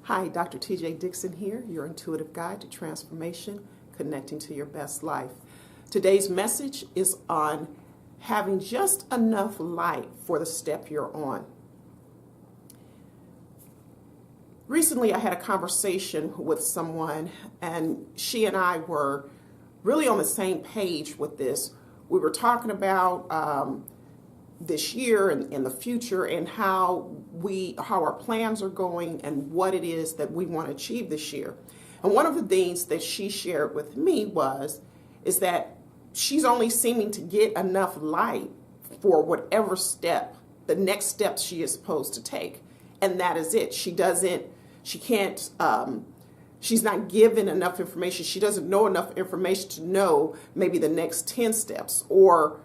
Hi, Dr. TJ Dixon here, your intuitive guide to transformation, connecting to your best life. Today's message is on having just enough light for the step you're on. Recently, I had a conversation with someone, and she and I were really on the same page with this. We were talking about this year and in the future, and how our plans are going and what it is that we want to achieve this year. And one of the things that she shared with me is that she's only seeming to get enough light for whatever step, the next step she is supposed to take. And that is it. She's not given enough information. She doesn't know enough information to know maybe the next 10 steps, or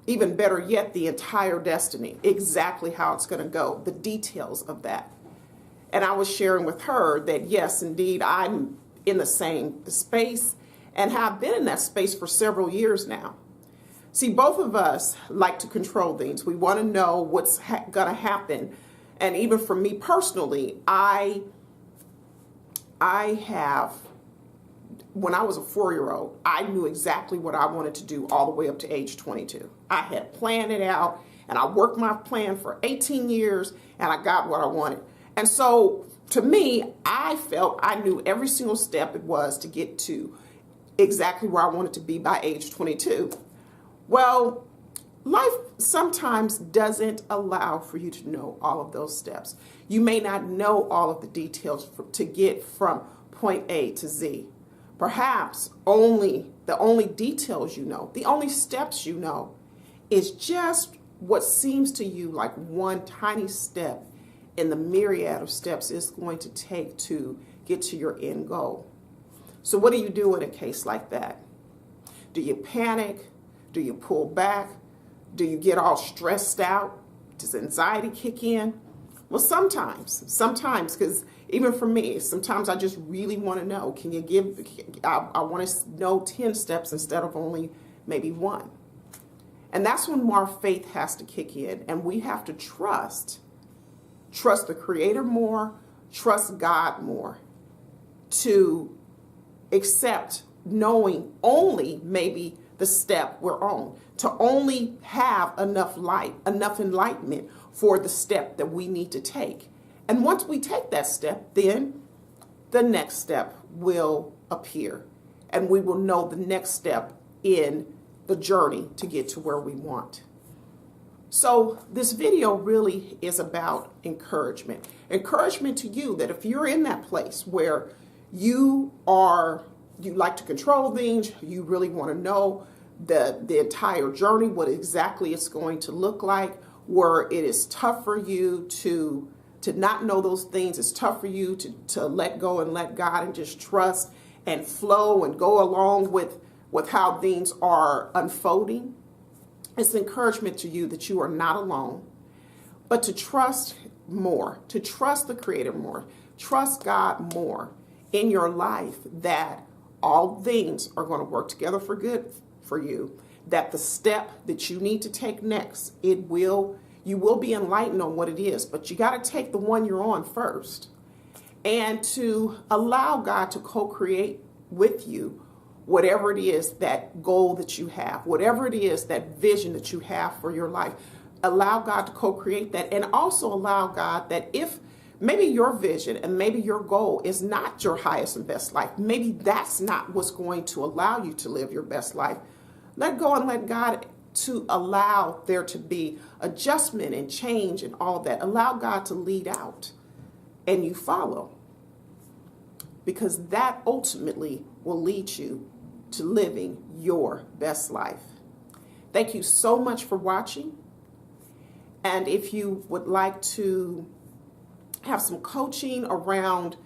even better yet, the entire destiny, exactly how it's going to go, the details of that. And I was sharing with her that, yes, indeed, I'm in the same space and have been in that space for several years now. See, both of us like to control things. We want to know what's going to happen. And even for me personally, I have, when I was a 4-year-old, I knew exactly what I wanted to do all the way up to age 22. I had planned it out, and I worked my plan for 18 years, and I got what I wanted. And so, to me, I felt I knew every single step it was to get to exactly where I wanted to be by age 22. Well, life sometimes doesn't allow for you to know all of those steps. You may not know all of the details to get from point A to Z. Perhaps the only details you know, the only steps you know, is just what seems to you like one tiny step in the myriad of steps it's going to take to get to your end goal. So what do you do in a case like that? Do you panic? Do you pull back? Do you get all stressed out? Does anxiety kick in? Well, sometimes, because even for me, sometimes I just really want to know, I want to know 10 steps instead of only maybe one. And that's when our faith has to kick in, and we have to trust the Creator more, trust God more, to accept knowing only maybe the step we're on, to only have enough light, enough enlightenment for the step that we need to take. And once we take that step, then the next step will appear, and we will know the next step in the journey to get to where we want. So this video really is about encouragement. Encouragement to you that if you're in that place where you like to control things, you really want to know the entire journey, what exactly it's going to look like, where it is tough for you to not know those things. It's tough for you to let go and let God and just trust and flow and go along with how things are unfolding. It's encouragement to you that you are not alone, but to trust more, to trust the Creator more, trust God more in your life, that all things are going to work together for good for you, that the step that you need to take next, you will be enlightened on what it is, but you got to take the one you're on first, and to allow God to co-create with you whatever it is, that goal that you have, whatever it is, that vision that you have for your life. Allow God to co-create that, and also allow God that if maybe your vision and maybe your goal is not your highest and best life, maybe that's not what's going to allow you to live your best life, let go and let God to allow there to be adjustment and change and all of that. Allow God to lead out and you follow, because that ultimately will lead you to living your best life. Thank you so much for watching. And if you would like to have some coaching around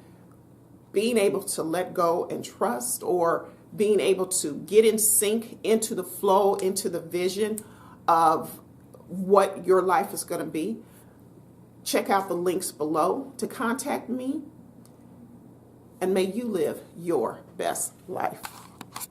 being able to let go and trust, or being able to get in sync into the flow, into the vision of what your life is going to be, check out the links below to contact me, and may you live your best life.